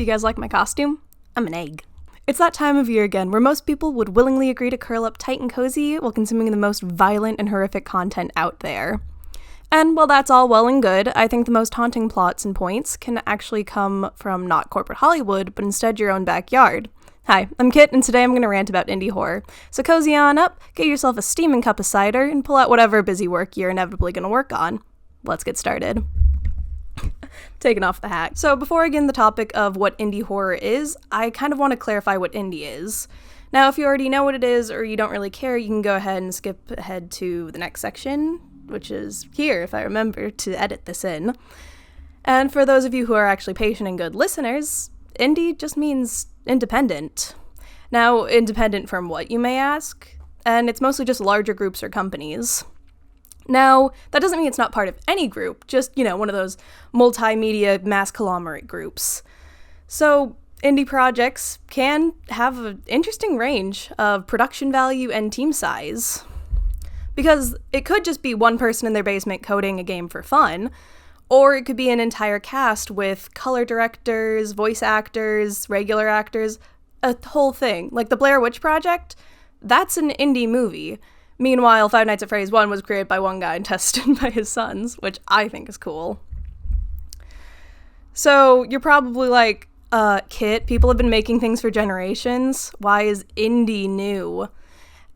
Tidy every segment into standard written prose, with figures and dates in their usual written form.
Do you guys like my costume? I'm an egg. It's that time of year again where most people would willingly agree to curl up tight and cozy while consuming the most violent and horrific content out there. And while that's all well and good, I think the most haunting plots and points can actually come from not corporate Hollywood, but instead your own backyard. Hi, I'm Kit, and today I'm going to rant about indie horror. So cozy on up, get yourself a steaming cup of cider, and pull out whatever busy work you're inevitably going to work on. Let's get started. Taking off the hat. So before I get into the topic of what indie horror is, I kind of want to clarify what indie is. Now, if you already know what it is or you don't really care, you can go ahead and skip ahead to the next section, which is here, if I remember to edit this in. And for those of you who are actually patient and good listeners, indie just means independent. Now, independent from what, you may ask? And it's mostly just larger groups or companies. Now, that doesn't mean it's not part of any group, just, one of those multimedia mass conglomerate groups. So, indie projects can have an interesting range of production value and team size. Because it could just be one person in their basement coding a game for fun, or it could be an entire cast with color directors, voice actors, regular actors, a whole thing. Like the Blair Witch Project, that's an indie movie. Meanwhile, Five Nights at Freddy's 1 was created by one guy and tested by his sons, which I think is cool. So, you're probably like, Kit, people have been making things for generations. Why is indie new?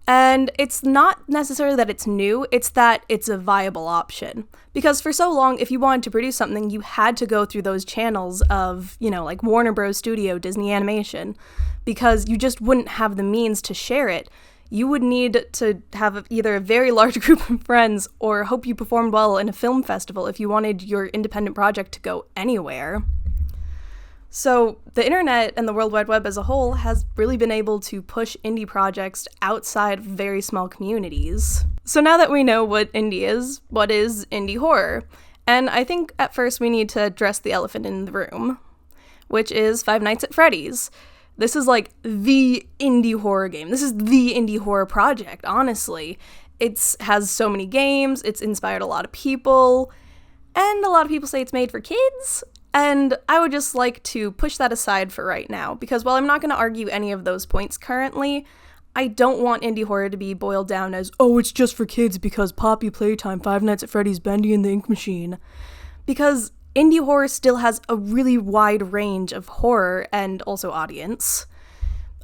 And it's not necessarily that it's new, it's that it's a viable option. Because for so long, if you wanted to produce something, you had to go through those channels of, like Warner Bros. Studio, Disney Animation, because you just wouldn't have the means to share it. You would need to have either a very large group of friends or hope you performed well in a film festival if you wanted your independent project to go anywhere. So the internet and the World Wide Web as a whole has really been able to push indie projects outside of very small communities. So now that we know what indie is, what is indie horror? And I think at first we need to address the elephant in the room, which is Five Nights at Freddy's. This is like the indie horror game. This is the indie horror project, honestly. It has so many games, it's inspired a lot of people, and a lot of people say it's made for kids. And I would just like to push that aside for right now, because while I'm not going to argue any of those points currently, I don't want indie horror to be boiled down as, oh, it's just for kids because Poppy Playtime, Five Nights at Freddy's, Bendy and the Ink Machine. Because indie horror still has a really wide range of horror and also audience.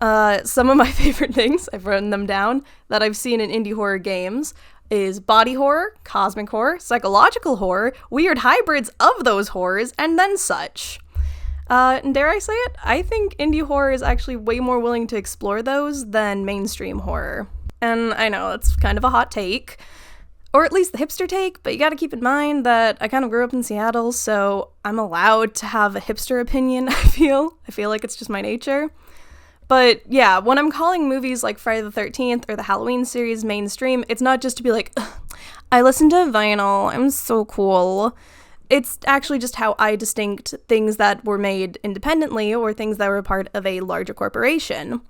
Some of my favorite things, I've written them down, that I've seen in indie horror games is body horror, cosmic horror, psychological horror, weird hybrids of those horrors, and then such. And dare I say it, I think indie horror is actually way more willing to explore those than mainstream horror. And I know, that's kind of a hot take, or at least the hipster take, but you gotta keep in mind that I kind of grew up in Seattle, so I'm allowed to have a hipster opinion, I feel like it's just my nature. But yeah, when I'm calling movies like Friday the 13th or the Halloween series mainstream, it's not just to be like, I listen to vinyl, I'm so cool. It's actually just how I distinct things that were made independently or things that were part of a larger corporation.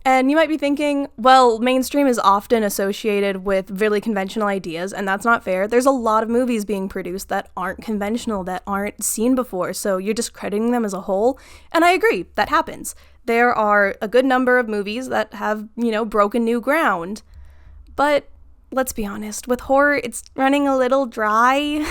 And you might be thinking, well, mainstream is often associated with really conventional ideas, and that's not fair. There's a lot of movies being produced that aren't conventional, that aren't seen before, so you're discrediting them as a whole. And I agree, that happens. There are a good number of movies that have, broken new ground. But let's be honest, with horror, it's running a little dry.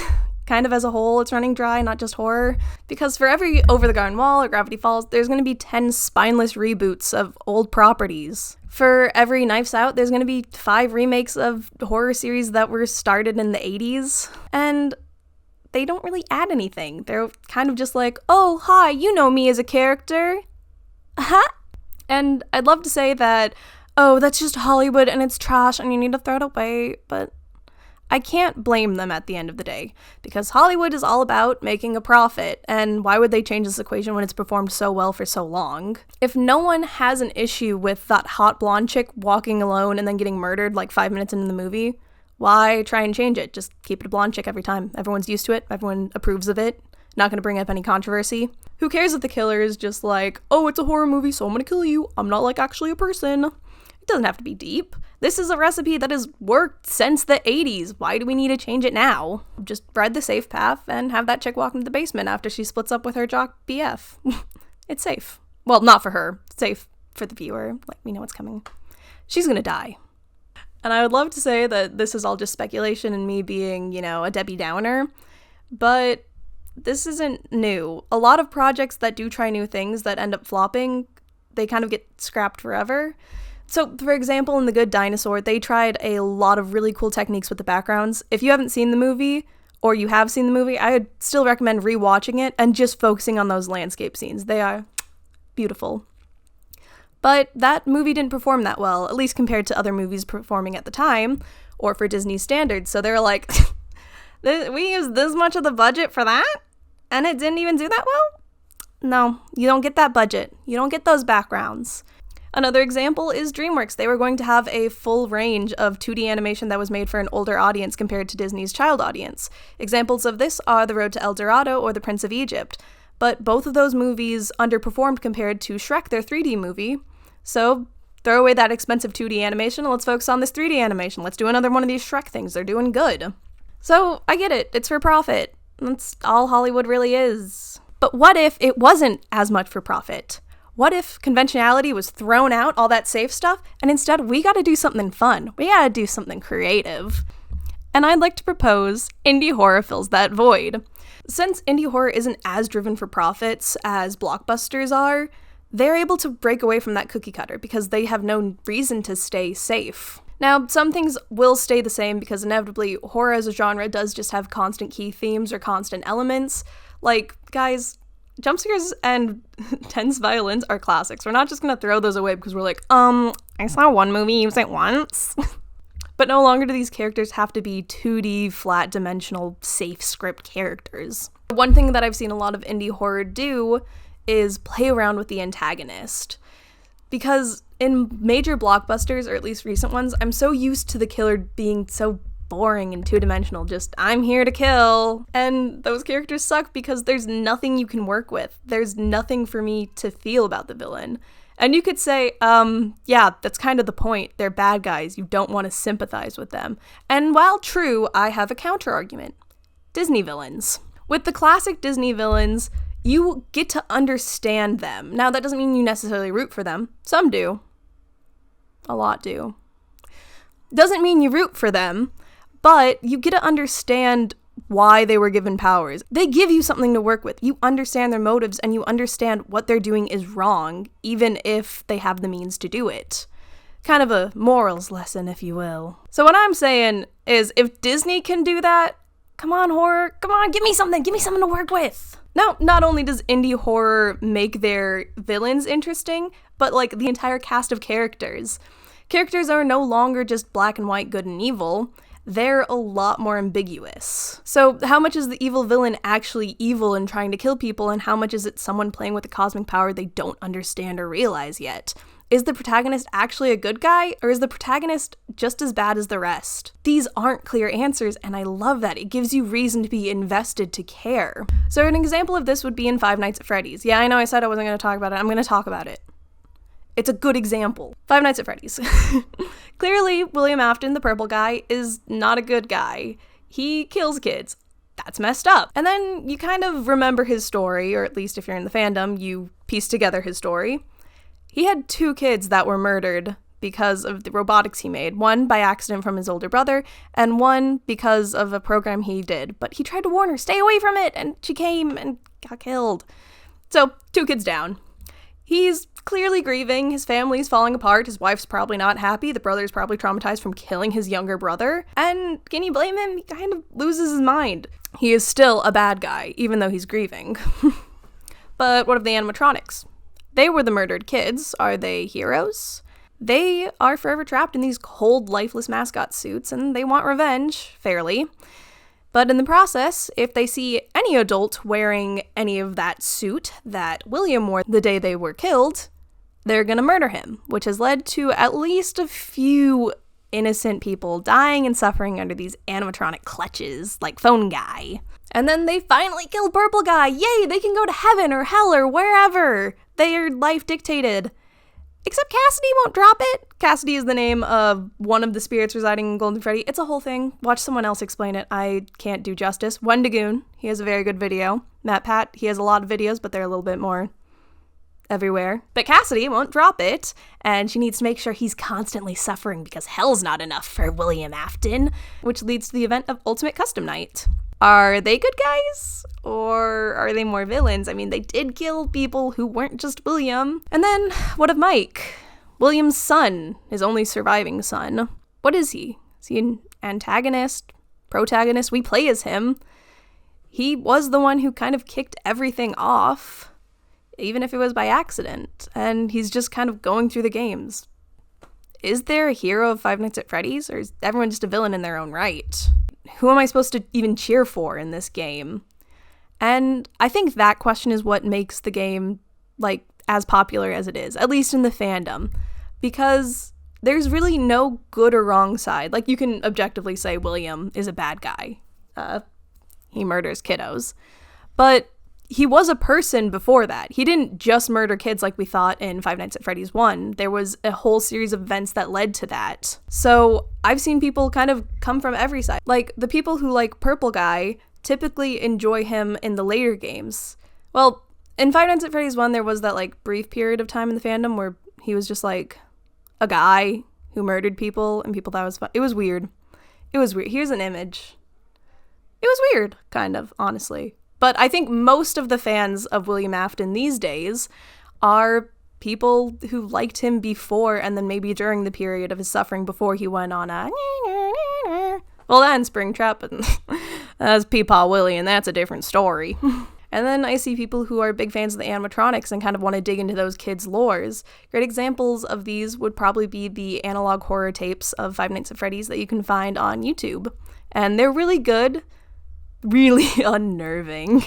Kind of as a whole, it's running dry, not just horror. Because for every Over the Garden Wall or Gravity Falls, there's going to be 10 spineless reboots of old properties. For every Knives Out, there's going to be 5 remakes of horror series that were started in the 80s. And they don't really add anything. They're kind of just like, oh, hi, you know me as a character. Uh-huh. And I'd love to say that, oh, that's just Hollywood and it's trash and you need to throw it away, but I can't blame them at the end of the day, because Hollywood is all about making a profit, and why would they change this equation when it's performed so well for so long? If no one has an issue with that hot blonde chick walking alone and then getting murdered like 5 minutes into the movie, why try and change it? Just keep it a blonde chick every time. Everyone's used to it, everyone approves of it, not gonna bring up any controversy. Who cares if the killer is just like, oh, it's a horror movie, so I'm gonna kill you, I'm not like actually a person. It doesn't have to be deep. This is a recipe that has worked since the 80s. Why do we need to change it now? Just ride the safe path and have that chick walk into the basement after she splits up with her jock BF. It's safe. Well, not for her. Safe for the viewer. Like, we know what's coming. She's gonna die. And I would love to say that this is all just speculation and me being, a Debbie Downer, but this isn't new. A lot of projects that do try new things that end up flopping, they kind of get scrapped forever. So, for example, in The Good Dinosaur, they tried a lot of really cool techniques with the backgrounds. If you haven't seen the movie, or you have seen the movie, I would still recommend rewatching it and just focusing on those landscape scenes. They are beautiful. But that movie didn't perform that well, at least compared to other movies performing at the time, or for Disney's standards. So they're like, we used this much of the budget for that? And it didn't even do that well? No, you don't get that budget. You don't get those backgrounds. Another example is DreamWorks. They were going to have a full range of 2D animation that was made for an older audience compared to Disney's child audience. Examples of this are The Road to El Dorado or The Prince of Egypt. But both of those movies underperformed compared to Shrek, their 3D movie. So throw away that expensive 2D animation and let's focus on this 3D animation. Let's do another one of these Shrek things. They're doing good. So I get it. It's for profit. That's all Hollywood really is. But what if it wasn't as much for profit? What if conventionality was thrown out, all that safe stuff, and instead we gotta do something fun. We gotta do something creative. And I'd like to propose indie horror fills that void. Since indie horror isn't as driven for profits as blockbusters are, they're able to break away from that cookie cutter because they have no reason to stay safe. Now, some things will stay the same because inevitably horror as a genre does just have constant key themes or constant elements. Like, guys, jump scares and tense violins are classics. We're not just gonna throw those away because we're like, I saw one movie use it once. But no longer do these characters have to be 2D, flat dimensional, safe script characters. One thing that I've seen a lot of indie horror do is play around with the antagonist. Because in major blockbusters, or at least recent ones, I'm so used to the killer being so boring and two-dimensional, just, I'm here to kill. And those characters suck because there's nothing you can work with. There's nothing for me to feel about the villain. And you could say, yeah, that's kind of the point. They're bad guys. You don't want to sympathize with them. And while true, I have a counter-argument. Disney villains. With the classic Disney villains, you get to understand them. Now, that doesn't mean you necessarily root for them. Some do. A lot do. Doesn't mean you root for them, but you get to understand why they were given powers. They give you something to work with. You understand their motives and you understand what they're doing is wrong, even if they have the means to do it. Kind of a morals lesson, if you will. So what I'm saying is, if Disney can do that, come on, horror, come on, give me something to work with. Now, not only does indie horror make their villains interesting, but like the entire cast of characters. Characters are no longer just black and white, good and evil. They're a lot more ambiguous. So how much is the evil villain actually evil and trying to kill people, and how much is it someone playing with a cosmic power they don't understand or realize yet? Is the protagonist actually a good guy, or is the protagonist just as bad as the rest? These aren't clear answers, and I love that. It gives you reason to be invested, to care. So an example of this would be in Five Nights at Freddy's. Yeah, I know I said I wasn't going to talk about it. I'm going to talk about it. It's a good example. Five Nights at Freddy's. Clearly, William Afton, the purple guy, is not a good guy. He kills kids. That's messed up. And then you kind of remember his story, or at least if you're in the fandom, you piece together his story. He had 2 kids that were murdered because of the robotics he made. One by accident from his older brother, and one because of a program he did. But he tried to warn her, stay away from it, and she came and got killed. So, 2 kids down. He's clearly grieving, his family's falling apart, his wife's probably not happy, the brother's probably traumatized from killing his younger brother, and can you blame him? He kind of loses his mind. He is still a bad guy, even though he's grieving. But what of the animatronics? They were the murdered kids. Are they heroes? They are forever trapped in these cold, lifeless mascot suits, and they want revenge, fairly. But in the process, if they see any adult wearing any of that suit that William wore the day they were killed, they're gonna murder him, which has led to at least a few innocent people dying and suffering under these animatronic clutches, like Phone Guy. And then they finally kill Purple Guy! Yay, they can go to heaven or hell or wherever! Their life dictated. Except Cassidy won't drop it. Cassidy is the name of one of the spirits residing in Golden Freddy. It's a whole thing. Watch someone else explain it. I can't do justice. Wendigoon, he has a very good video. Matt Pat, he has a lot of videos, but they're a little bit more everywhere. But Cassidy won't drop it, and she needs to make sure he's constantly suffering because hell's not enough for William Afton, which leads to the event of Ultimate Custom Night. Are they good guys? Or are they more villains? I mean, they did kill people who weren't just William. And then, what of Mike? William's son, his only surviving son. What is he? Is he an antagonist? Protagonist? We play as him. He was the one who kind of kicked everything off, even if it was by accident. And he's just kind of going through the games. Is there a hero of Five Nights at Freddy's? Or is everyone just a villain in their own right? Who am I supposed to even cheer for in this game? And I think that question is what makes the game, like, as popular as it is, at least in the fandom. Because there's really no good or wrong side. Like, you can objectively say William is a bad guy. He murders kiddos. But he was a person before that. He didn't just murder kids like we thought in Five Nights at Freddy's 1. There was a whole series of events that led to that. So I've seen people kind of come from every side. Like, the people who like Purple Guy typically enjoy him in the later games. Well, in Five Nights at Freddy's 1, there was that, like, brief period of time in the fandom where he was just, like, a guy who murdered people and people thought it was fun. It was weird. It was weird. Here's an image. It was weird, kind of, honestly. But I think most of the fans of William Afton these days are people who liked him before and then maybe during the period of his suffering before he went on a... Well, that's Springtrap, and that's Peepaw Willie, and that's a different story. And then I see people who are big fans of the animatronics and kind of want to dig into those kids' lores. Great examples of these would probably be the analog horror tapes of Five Nights at Freddy's that you can find on YouTube. And they're really good, really unnerving.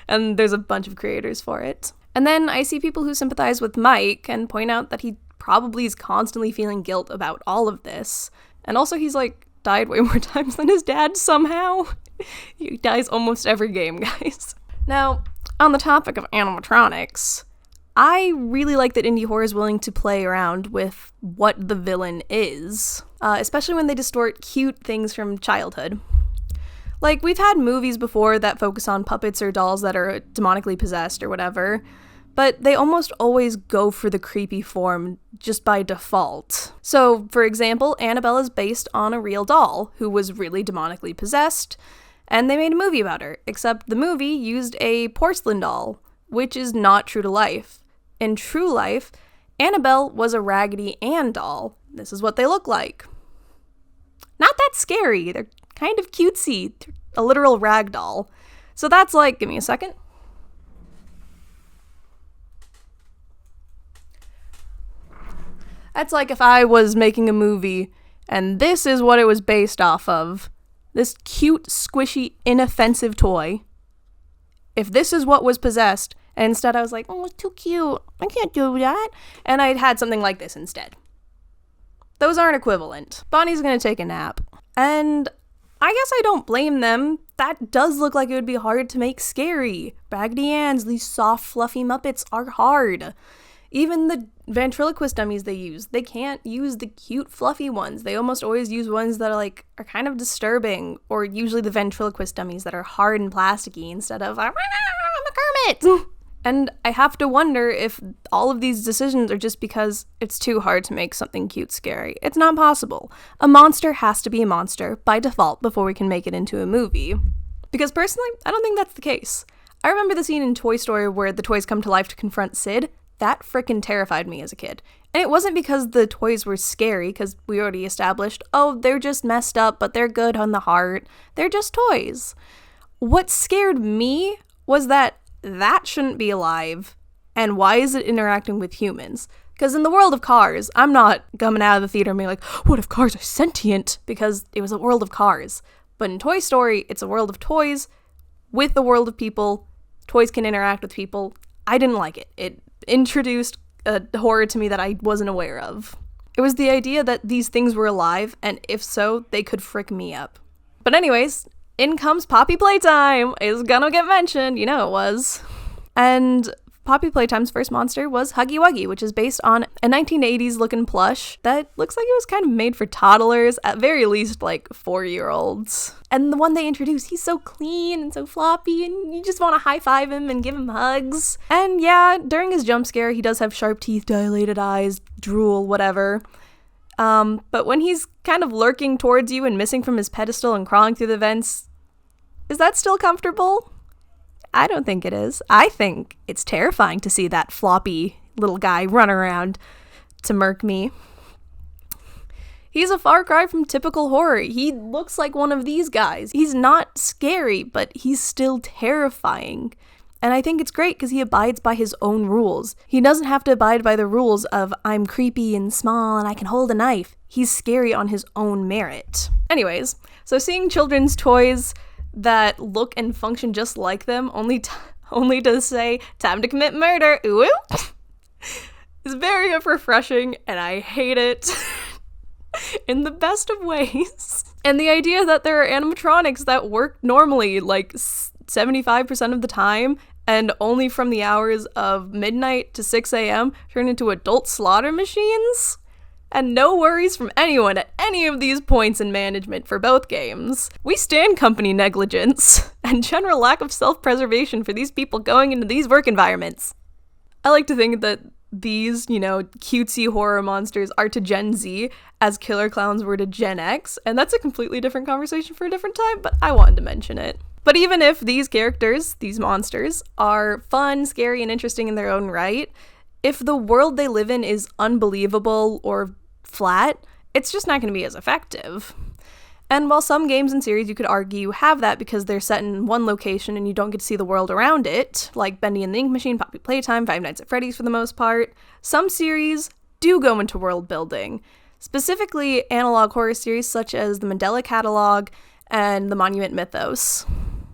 And there's a bunch of creators for it. And then I see people who sympathize with Mike and point out that he probably is constantly feeling guilt about all of this. And also he's, like, died way more times than his dad somehow. He dies almost every game, guys. Now, on the topic of animatronics, I really like that indie horror is willing to play around with what the villain is, especially when they distort cute things from childhood. Like, we've had movies before that focus on puppets or dolls that are demonically possessed or whatever, but they almost always go for the creepy form just by default. So, for example, Annabelle is based on a real doll who was really demonically possessed, and they made a movie about her, except the movie used a porcelain doll, which is not true to life. In true life, Annabelle was a Raggedy Ann doll. This is what they look like. Not that scary. They're kind of cutesy. They're a literal rag doll. So that's like, give me a second. That's like if I was making a movie and this is what it was based off of. This cute, squishy, inoffensive toy. If this is what was possessed, and instead I was like, oh, it's too cute. I can't do that. And I had something like this instead. Those aren't equivalent. Bonnie's gonna take a nap. And I guess I don't blame them. That does look like it would be hard to make scary. Raggedy Ann's, these soft, fluffy Muppets are hard. Even the ventriloquist dummies they use, they can't use the cute, fluffy ones. They almost always use ones that are kind of disturbing, or usually the ventriloquist dummies that are hard and plasticky instead of, I'm a Kermit! And I have to wonder if all of these decisions are just because it's too hard to make something cute scary. It's not possible. A monster has to be a monster by default before we can make it into a movie. Because personally, I don't think that's the case. I remember the scene in Toy Story where the toys come to life to confront Sid. That frickin' terrified me as a kid. And it wasn't because the toys were scary, because we already established, oh, they're just messed up, but they're good on the heart. They're just toys. What scared me was that shouldn't be alive, and why is it interacting with humans? Because in the world of Cars, I'm not coming out of the theater and being like, what if cars are sentient? Because it was a world of cars. But in Toy Story, it's a world of toys with a world of people. Toys can interact with people. I didn't like it. It introduced a horror to me that I wasn't aware of. It was the idea that these things were alive, and if so, they could frick me up. But anyways, in comes Poppy Playtime! It's gonna get mentioned, you know it was. And Poppy Playtime's first monster was Huggy Wuggy, which is based on a 1980s looking plush that looks like it was kind of made for toddlers, at very least like 4-year-olds. And the one they introduced, he's so clean and so floppy, and you just want to high-five him and give him hugs. And yeah, during his jump scare, he does have sharp teeth, dilated eyes, drool, whatever. But when he's kind of lurking towards you and missing from his pedestal and crawling through the vents, is that still comfortable? I don't think it is. I think it's terrifying to see that floppy little guy run around to murk me. He's a far cry from typical horror. He looks like one of these guys. He's not scary, but he's still terrifying. And I think it's great because he abides by his own rules. He doesn't have to abide by the rules of I'm creepy and small and I can hold a knife. He's scary on his own merit. Anyways, so seeing children's toys that look and function just like them, only to say, time to commit murder, ooh, is very refreshing, and I hate it in the best of ways. And the idea that there are animatronics that work normally, like 75% of the time, and only from the hours of midnight to 6 a.m. turn into adult slaughter machines? And no worries from anyone at any of these points in management for both games. We stand company negligence and general lack of self-preservation for these people going into these work environments. I like to think that these, cutesy horror monsters are to Gen Z as Killer Clowns were to Gen X, and that's a completely different conversation for a different time, but I wanted to mention it. But even if these characters, these monsters, are fun, scary, and interesting in their own right, if the world they live in is unbelievable or flat, it's just not going to be as effective. And while some games and series you could argue have that because they're set in one location and you don't get to see the world around it, like Bendy and the Ink Machine, Poppy Playtime, Five Nights at Freddy's for the most part, some series do go into world building. Specifically, analog horror series such as the Mandela Catalog and the Monument Mythos.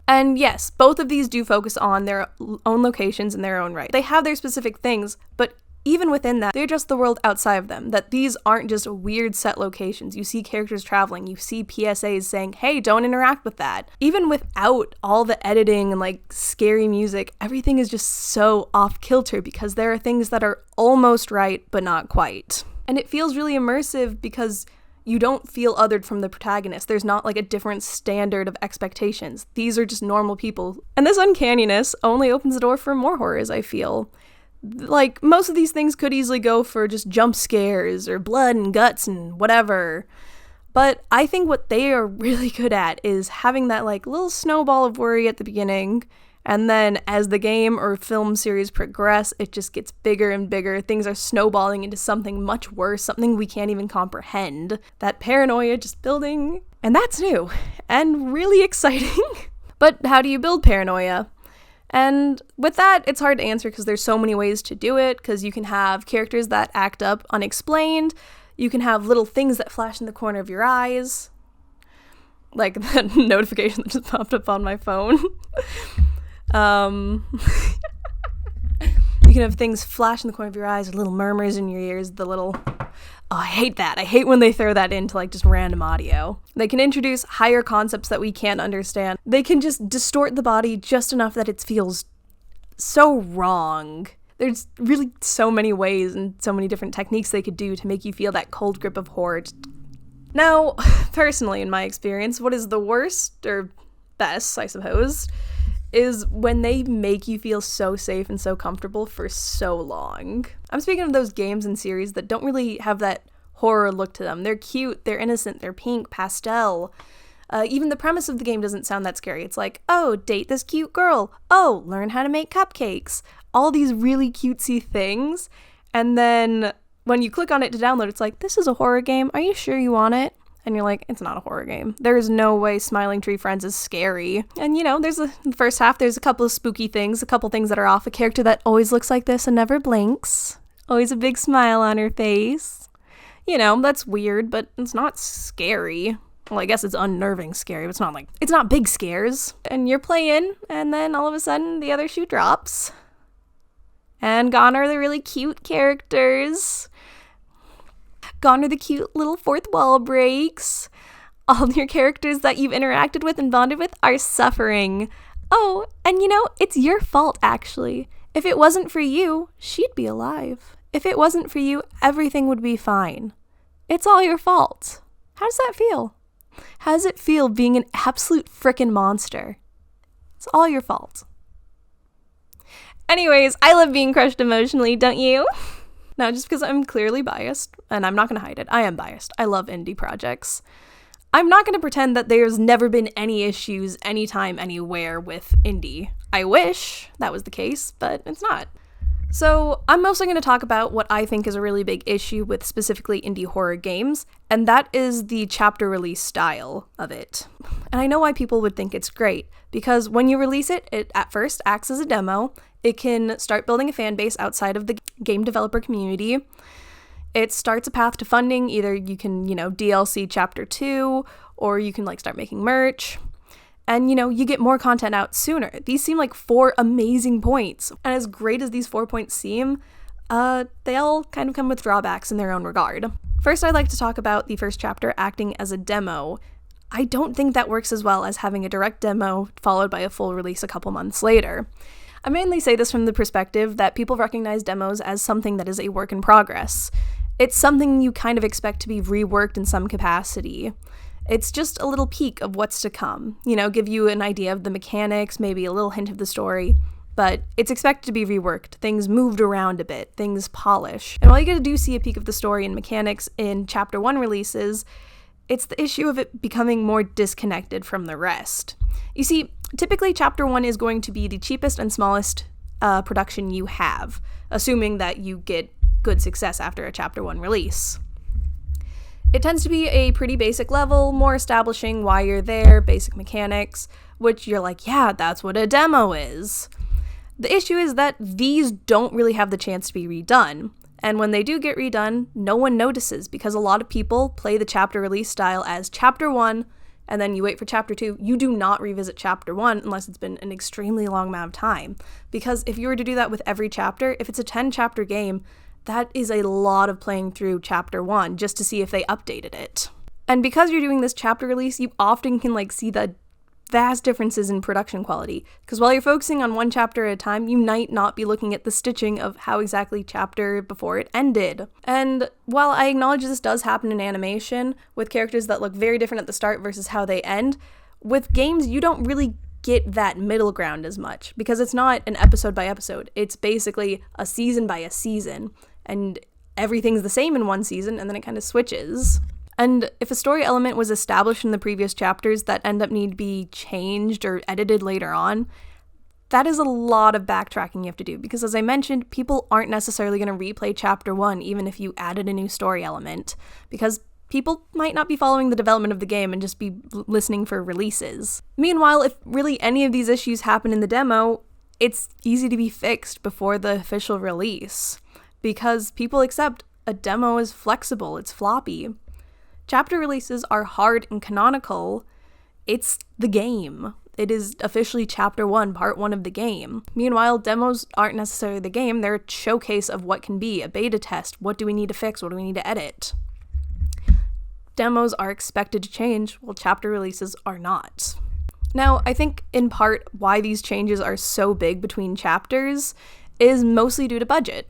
And yes, both of these do focus on their own locations in their own right. They have their specific things, but even within that, they're just the world outside of them, that these aren't just weird set locations. You see characters traveling, you see PSAs saying, hey, don't interact with that. Even without all the editing and scary music, everything is just so off kilter because there are things that are almost right, but not quite. And it feels really immersive because you don't feel othered from the protagonist. There's not a different standard of expectations. These are just normal people. And this uncanniness only opens the door for more horrors, I feel. Most of these things could easily go for just jump scares or blood and guts and whatever. But I think what they are really good at is having that little snowball of worry at the beginning. And then as the game or film series progress, it just gets bigger and bigger. Things are snowballing into something much worse, something we can't even comprehend. That paranoia just building. And that's new and really exciting. But how do you build paranoia? And with that, it's hard to answer because there's so many ways to do it, because you can have characters that act up unexplained. You can have little things that flash in the corner of your eyes. Like that notification that just popped up on my phone. You can have things flash in the corner of your eyes, or little murmurs in your ears, I hate that. I hate when they throw that into just random audio. They can introduce higher concepts that we can't understand. They can just distort the body just enough that it feels so wrong. There's really so many ways and so many different techniques they could do to make you feel that cold grip of horror. Now, personally, in my experience, what is the worst, or best, I suppose, is when they make you feel so safe and so comfortable for so long. I'm speaking of those games and series that don't really have that horror look to them. They're cute, they're innocent, they're pink, pastel. Even the premise of the game doesn't sound that scary. It's oh, date this cute girl. Oh, learn how to make cupcakes. All these really cutesy things. And then when you click on it to download, it's this is a horror game. Are you sure you want it? And you're it's not a horror game. There is no way Smiling Tree Friends is scary. And, there's the first half, there's a couple of spooky things, a couple things that are off. A character that always looks like this and never blinks. Always a big smile on her face. That's weird, but it's not scary. Well, I guess it's unnerving scary, but it's not big scares. And you're playing, and then all of a sudden, the other shoe drops. And gone are the really cute characters. Gone are the cute little fourth wall breaks. All your characters that you've interacted with and bonded with are suffering. Oh, and it's your fault, actually. If it wasn't for you, she'd be alive. If it wasn't for you, everything would be fine. It's all your fault. How does that feel? How does it feel being an absolute frickin' monster? It's all your fault. Anyways, I love being crushed emotionally, don't you? Now, just because I'm clearly biased, and I'm not going to hide it, I am biased. I love indie projects. I'm not going to pretend that there's never been any issues anytime, anywhere with indie. I wish that was the case, but it's not. So I'm mostly going to talk about what I think is a really big issue with specifically indie horror games, and that is the chapter release style of it. And I know why people would think it's great, because when you release it, it at first acts as a demo. It can start building a fan base outside of the game developer community. It starts a path to funding. Either you can, DLC chapter 2, or you can start making merch. And, you get more content out sooner. These seem like 4 amazing points. And as great as these 4 points seem, they all kind of come with drawbacks in their own regard. First, I'd like to talk about the first chapter acting as a demo. I don't think that works as well as having a direct demo followed by a full release a couple months later. I mainly say this from the perspective that people recognize demos as something that is a work in progress. It's something you kind of expect to be reworked in some capacity. It's just a little peek of what's to come, give you an idea of the mechanics, maybe a little hint of the story, but it's expected to be reworked, things moved around a bit, things polished. And while you do see a peek of the story and mechanics in Chapter 1 releases, it's the issue of it becoming more disconnected from the rest. You see, typically Chapter 1 is going to be the cheapest and smallest production you have, assuming that you get good success after a Chapter 1 release. It tends to be a pretty basic level, more establishing why you're there, basic mechanics, which you're like, yeah, that's what a demo is. The issue is that these don't really have the chance to be redone, and when they do get redone, no one notices because a lot of people play the chapter release style as Chapter 1, and then you wait for Chapter 2. You do not revisit Chapter 1 unless it's been an extremely long amount of time, because if you were to do that with every chapter, if it's a 10-chapter game, that is a lot of playing through Chapter 1 just to see if they updated it. And because you're doing this chapter release, you often can see the vast differences in production quality. Because while you're focusing on one chapter at a time, you might not be looking at the stitching of how exactly chapter before it ended. And while I acknowledge this does happen in animation, with characters that look very different at the start versus how they end, with games you don't really get that middle ground as much, because it's not an episode by episode. It's basically a season by a season. And everything's the same in one season, and then it kind of switches. And if a story element was established in the previous chapters that end up need to be changed or edited later on, that is a lot of backtracking you have to do, because as I mentioned, people aren't necessarily going to replay Chapter 1 even if you added a new story element, because people might not be following the development of the game and just be listening for releases. Meanwhile, if really any of these issues happen in the demo, it's easy to be fixed before the official release, because people accept a demo is flexible, it's floppy. Chapter releases are hard and canonical. It's the game. It is officially Chapter 1, Part 1 of the game. Meanwhile, demos aren't necessarily the game, they're a showcase of what can be, a beta test. What do we need to fix? What do we need to edit? Demos are expected to change, while chapter releases are not. Now, I think in part why these changes are so big between chapters is mostly due to budget.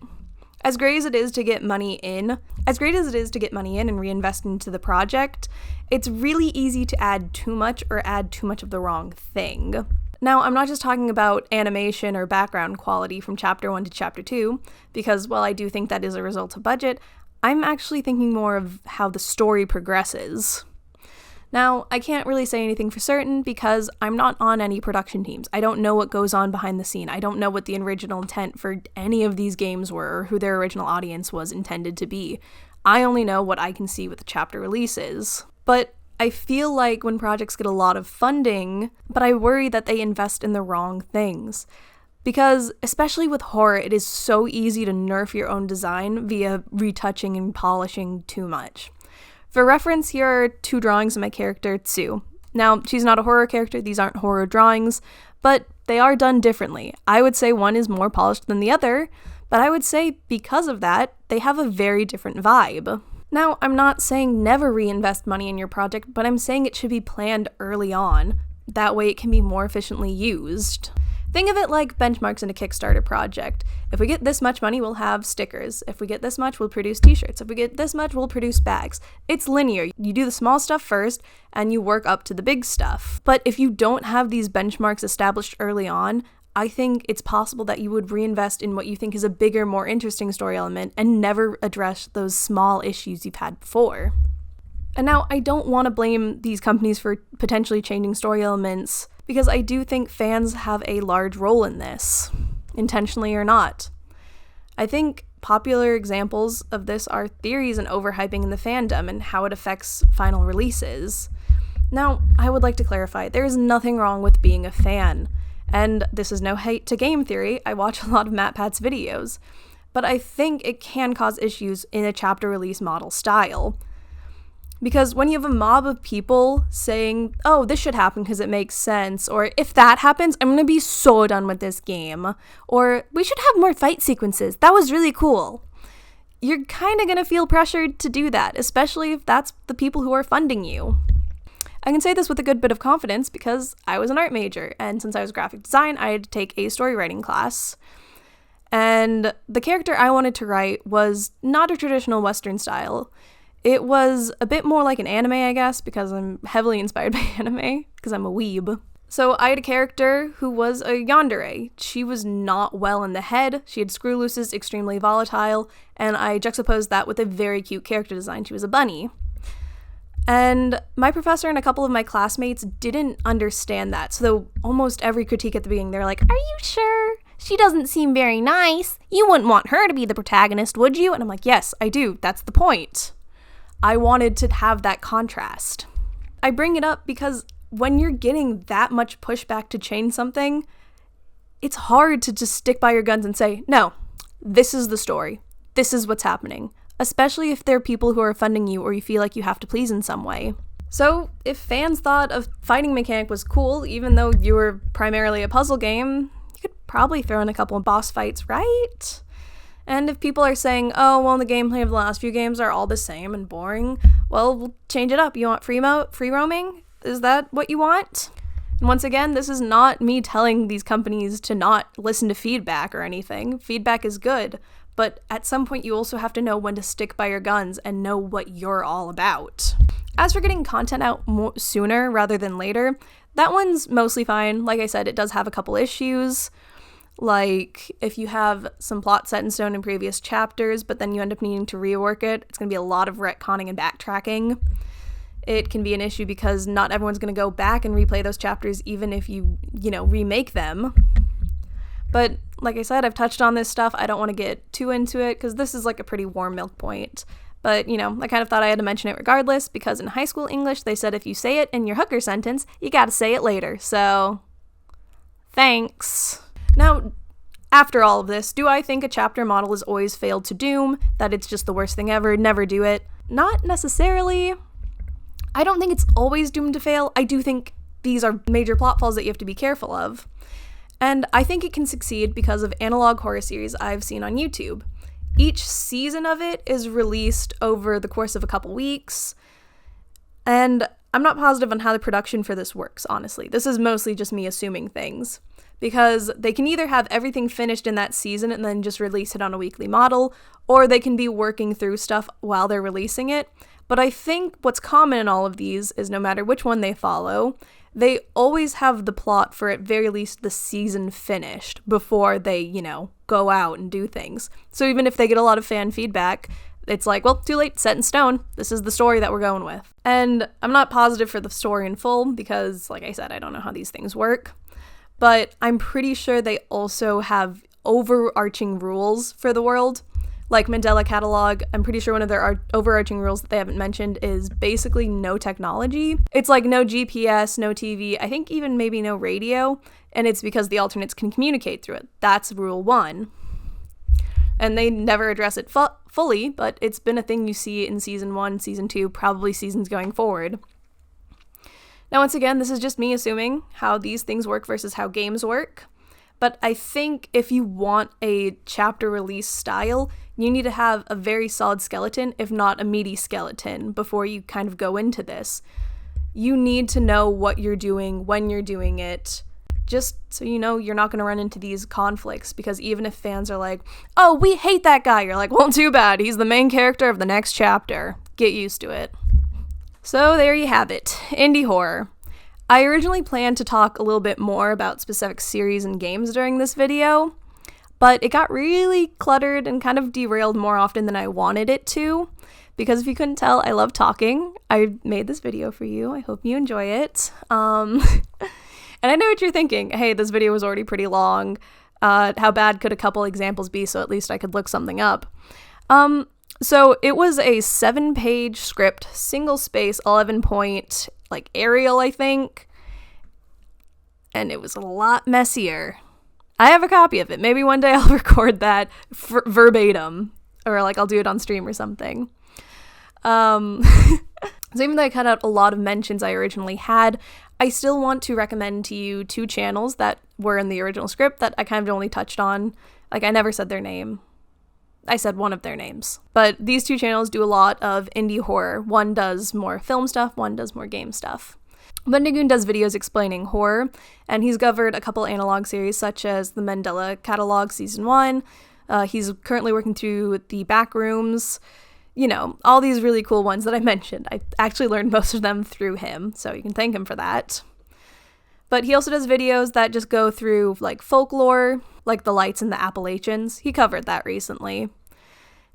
As great as it is to get money in and reinvest into the project, it's really easy to add too much or add too much of the wrong thing. Now, I'm not just talking about animation or background quality from Chapter 1 to Chapter 2, because while I do think that is a result of budget, I'm actually thinking more of how the story progresses. Now, I can't really say anything for certain because I'm not on any production teams. I don't know what goes on behind the scene. I don't know what the original intent for any of these games were or who their original audience was intended to be. I only know what I can see with the chapter releases. But I feel like when projects get a lot of funding, but I worry that they invest in the wrong things. Because, especially with horror, it is so easy to nerf your own design via retouching and polishing too much. For reference, here are 2 drawings of my character, Tsu. Now, she's not a horror character, these aren't horror drawings, but they are done differently. I would say one is more polished than the other, but I would say because of that, they have a very different vibe. Now, I'm not saying never reinvest money in your project, but I'm saying it should be planned early on. That way it can be more efficiently used. Think of it like benchmarks in a Kickstarter project. If we get this much money, we'll have stickers. If we get this much, we'll produce t-shirts. If we get this much, we'll produce bags. It's linear. You do the small stuff first, and you work up to the big stuff. But if you don't have these benchmarks established early on, I think it's possible that you would reinvest in what you think is a bigger, more interesting story element and never address those small issues you've had before. And now, I don't want to blame these companies for potentially changing story elements, because I do think fans have a large role in this, intentionally or not. I think popular examples of this are theories and overhyping in the fandom and how it affects final releases. Now, I would like to clarify, there is nothing wrong with being a fan. And this is no hate to game theory, I watch a lot of MatPat's videos, but I think it can cause issues in a chapter release model style. Because when you have a mob of people saying, oh, this should happen because it makes sense, or if that happens, I'm gonna be so done with this game, or we should have more fight sequences, that was really cool. You're kinda gonna feel pressured to do that, especially if that's the people who are funding you. I can say this with a good bit of confidence because I was an art major, and since I was graphic design, I had to take a story writing class. And the character I wanted to write was not a traditional Western style. It was a bit more like an anime, I guess, because I'm heavily inspired by anime, because I'm a weeb. So I had a character who was a yandere. She was not well in the head, she had screw looses, extremely volatile, and I juxtaposed that with a very cute character design. She was a bunny. And my professor and a couple of my classmates didn't understand that, so almost every critique at the beginning, they're like, are you sure? She doesn't seem very nice. You wouldn't want her to be the protagonist, would you? And I'm like, yes, I do. That's the point. I wanted to have that contrast. I bring it up because when you're getting that much pushback to change something, it's hard to just stick by your guns and say, no, this is the story. This is what's happening. Especially if they're people who are funding you or you feel like you have to please in some way. So, if fans thought a fighting mechanic was cool, even though you were primarily a puzzle game, you could probably throw in a couple of boss fights, right? And if people are saying, oh, well, the gameplay of the last few games are all the same and boring, well, we'll change it up. You want free roaming? Is that what you want? And once again, this is not me telling these companies to not listen to feedback or anything. Feedback is good. But at some point, you also have to know when to stick by your guns and know what you're all about. As for getting content out sooner rather than later, that one's mostly fine. Like I said, it does have a couple issues. Like, if you have some plot set in stone in previous chapters, but then you end up needing to rework it, it's going to be a lot of retconning and backtracking. It can be an issue because not everyone's going to go back and replay those chapters even if you remake them. But like I said, I've touched on this stuff. I don't want to get too into it because this is like a pretty warm milk point. But, I kind of thought I had to mention it regardless because in high school English, they said if you say it in your hooker sentence, you gotta say it later. So, thanks. Now, after all of this, do I think a chapter model is always failed to doom? That it's just the worst thing ever, never do it? Not necessarily. I don't think it's always doomed to fail. I do think these are major plot flaws that you have to be careful of. And I think it can succeed because of analog horror series I've seen on YouTube. Each season of it is released over the course of a couple weeks, and I'm not positive on how the production for this works, honestly. This is mostly just me assuming things, because they can either have everything finished in that season and then just release it on a weekly model, or they can be working through stuff while they're releasing it. But I think what's common in all of these is no matter which one they follow, they always have the plot for at very least the season finished before they, go out and do things. So even if they get a lot of fan feedback, it's like, well, too late, set in stone. This is the story that we're going with. And I'm not positive for the story in full because, like I said, I don't know how these things work. But I'm pretty sure they also have overarching rules for the world. Like Mandela Catalog, I'm pretty sure one of their overarching rules that they haven't mentioned is basically no technology. It's like no GPS, no TV, I think even maybe no radio, and it's because the alternates can communicate through it. That's rule 1. And they never address it fully, but it's been a thing you see in season 1, season 2, probably seasons going forward. Now, once again, this is just me assuming how these things work versus how games work. But I think if you want a chapter release style, you need to have a very solid skeleton, if not a meaty skeleton, before you kind of go into this. You need to know what you're doing, when you're doing it. just so you know, you're not going to run into these conflicts, because even if fans are like, oh, we hate that guy, you're like, well, too bad, he's the main character of the next chapter. Get used to it. So there you have it, indie horror. I originally planned to talk a little bit more about specific series and games during this video, but it got really cluttered and kind of derailed more often than I wanted it to, because if you couldn't tell, I love talking. I made this video for you. I hope you enjoy it. And I know what you're thinking. Hey, this video was already pretty long. How bad could a couple examples be, so at least I could look something up? So it was a 7-page script, single space, 11-point, like Arial, I think. And it was a lot messier. I have a copy of it. Maybe one day I'll record that verbatim, or like I'll do it on stream or something. So even though I cut out a lot of mentions I originally had, I still want to recommend to you 2 channels that were in the original script that I kind of only touched on. Like, I never said their name. I said one of their names. But these 2 channels do a lot of indie horror. One does more film stuff, one does more game stuff. Bendigoon does videos explaining horror, and he's covered a couple analog series such as the Mandela Catalog Season 1. He's currently working through the Backrooms. You know, all these really cool ones that I mentioned. I actually learned most of them through him, so you can thank him for that. But he also does videos that just go through, like, folklore, like The Lights in the Appalachians. He covered that recently.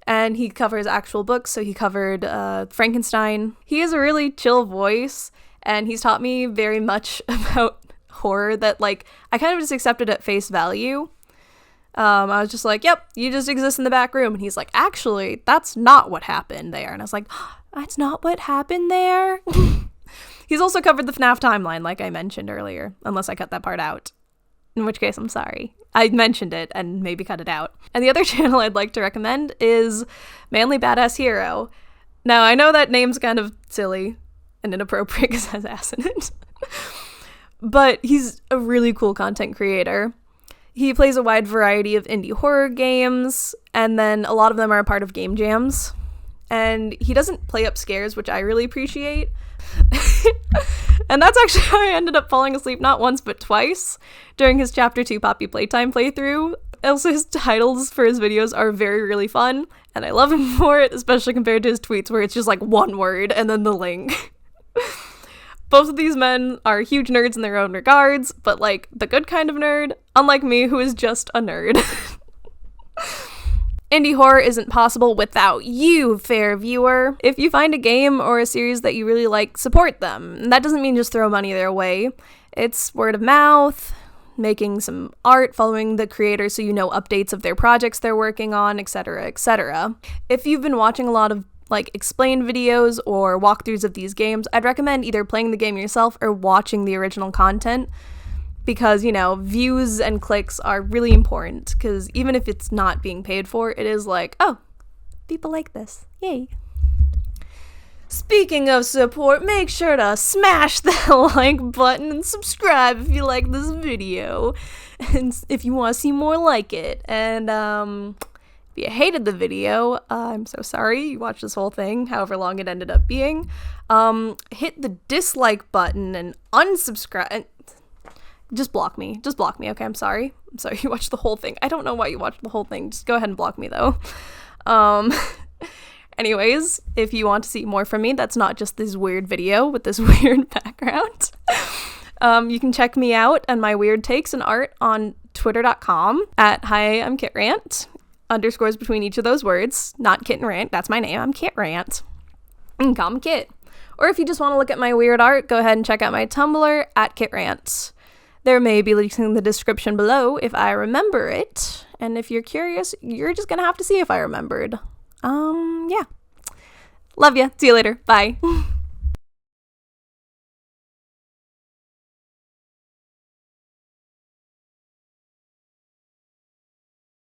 And he covers actual books, so he covered Frankenstein. He has a really chill voice, and he's taught me very much about horror that, like, I kind of just accepted at face value. I was just like, yep, you just exist in the back room. And he's like, actually, that's not what happened there. And I was like, oh, that's not what happened there? He's also covered the FNAF timeline, like I mentioned earlier, unless I cut that part out. In which case, I'm sorry. I mentioned it and maybe cut it out. And the other channel I'd like to recommend is Manly Badass Hero. Now, I know that name's kind of silly and inappropriate because it has ass in it. But he's a really cool content creator. He plays a wide variety of indie horror games, and then a lot of them are a part of game jams. And he doesn't play up scares, which I really appreciate. And that's actually how I ended up falling asleep not once but twice during his Chapter 2 Poppy Playtime playthrough. Also, his titles for his videos are really fun, and I love him for it, especially compared to his tweets where it's just like one word and then the link. Both of these men are huge nerds in their own regards, but like the good kind of nerd, unlike me, who is just a nerd. Indie horror isn't possible without you, fair viewer. If you find a game or a series that you really like, support them. And that doesn't mean just throw money their way. It's word of mouth, making some art, following the creator so you know updates of their projects they're working on, etc., etc. If you've been watching a lot of like explain videos or walkthroughs of these games, I'd recommend either playing the game yourself or watching the original content, because, you know, views and clicks are really important, because even if it's not being paid for, it is like, oh, people like this, yay. Speaking of support, make sure to smash that like button and subscribe if you like this video, and if you want to see more like it. And if you hated the video, I'm so sorry you watched this whole thing, however long it ended up being. Hit the dislike button and unsubscribe. Just block me. Just block me, okay? I'm sorry you watched the whole thing. I don't know why you watched the whole thing. Just go ahead and block me, though. Anyways, if you want to see more from me, that's not just this weird video with this weird background. You can check me out and my weird takes and art on twitter.com at hi, I'm Kit Rant. Underscores between each of those words. Not Kit and Rant. That's my name. I'm Kit Rant. You can call me Kit. Or if you just want to look at my weird art, go ahead and check out my Tumblr at Kit Rant. There may be links in the description below if I remember it. And if you're curious, you're just gonna have to see if I remembered. Yeah. Love ya. See you later. Bye.